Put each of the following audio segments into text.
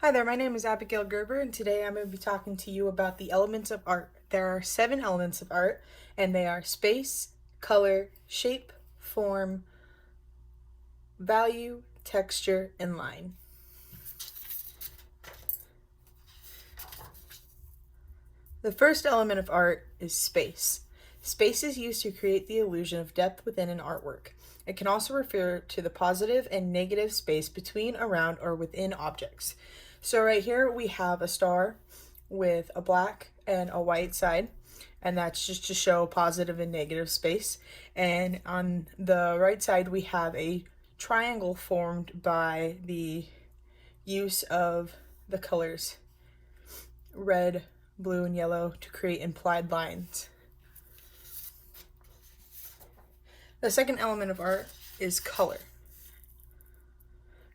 Hi there, my name is Abigail Gerber, and today I'm going to be talking to you about the elements of art. There are 7 elements of art, and they are space, color, shape, form, value, texture, and line. The first element of art is space. Space is used to create the illusion of depth within an artwork. It can also refer to the positive and negative space between, around, or within objects. So right here we have a star with a black and a white side, and that's just to show positive and negative space. And on the right side we have a triangle formed by the use of the colors red, blue, and yellow to create implied lines. The second element of art is color.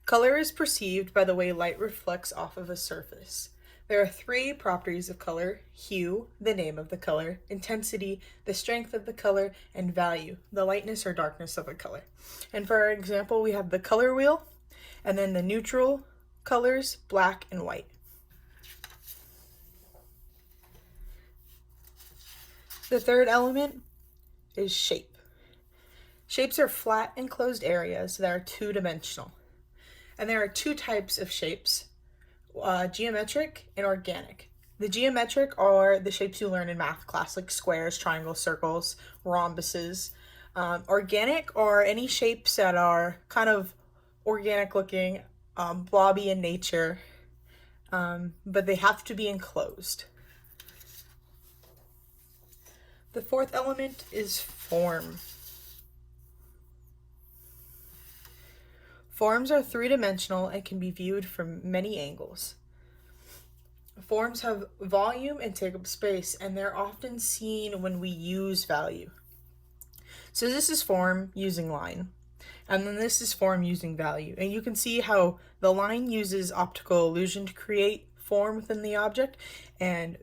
Color is perceived by the way light reflects off of a surface. There are 3 properties of color: hue, the name of the color; intensity, the strength of the color; and value, the lightness or darkness of a color. And for our example, we have the color wheel, and then the neutral colors, black and white. The third element is shape. Shapes are flat enclosed areas that are 2-dimensional. And there are 2 types of shapes, geometric and organic. The geometric are the shapes you learn in math class, like squares, triangles, circles, rhombuses. Organic are any shapes that are kind of organic looking, blobby in nature, but they have to be enclosed. The fourth element is form. Forms are 3-dimensional and can be viewed from many angles. Forms have volume and take up space, and they're often seen when we use value. So this is form using line, and then this is form using value. And you can see how the line uses optical illusion to create form within the object, and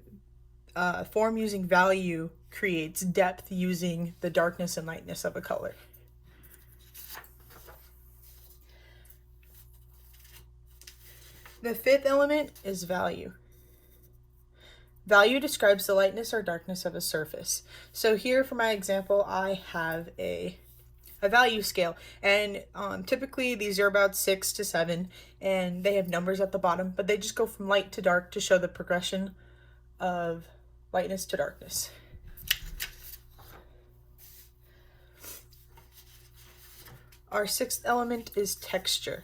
form using value creates depth using the darkness and lightness of a color. The fifth element is value. Value describes the lightness or darkness of a surface. So here for my example, I have a value scale, and typically these are about 6 to 7, and they have numbers at the bottom, but they just go from light to dark to show the progression of lightness to darkness. Our sixth element is texture.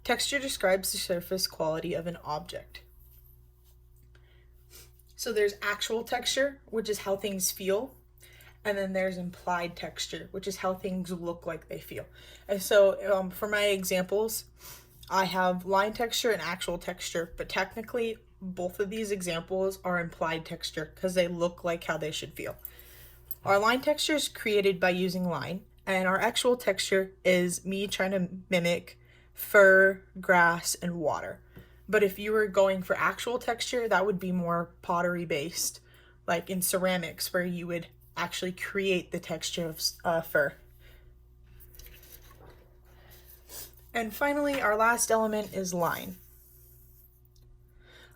Texture describes the surface quality of an object. So there's actual texture, which is how things feel, and then there's implied texture, which is how things look like they feel. And so for my examples, I have line texture and actual texture, but technically both of these examples are implied texture because they look like how they should feel. Our line texture is created by using line, and our actual texture is me trying to mimic fur, grass, and water. But if you were going for actual texture, that would be more pottery based, like in ceramics, where you would actually create the texture of fur. And finally, our last element is line.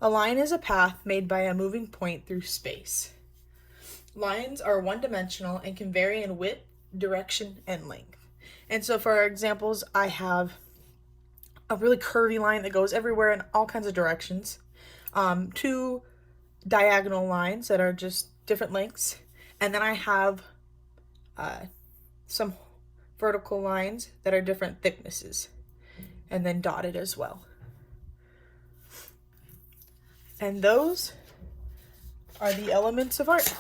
A line is a path made by a moving point through space. Lines are 1-dimensional and can vary in width, direction, and length. And so for our examples, I have a really curvy line that goes everywhere in all kinds of directions, 2 diagonal lines that are just different lengths, and then I have some vertical lines that are different thicknesses, and then dotted as well. And those are the elements of art.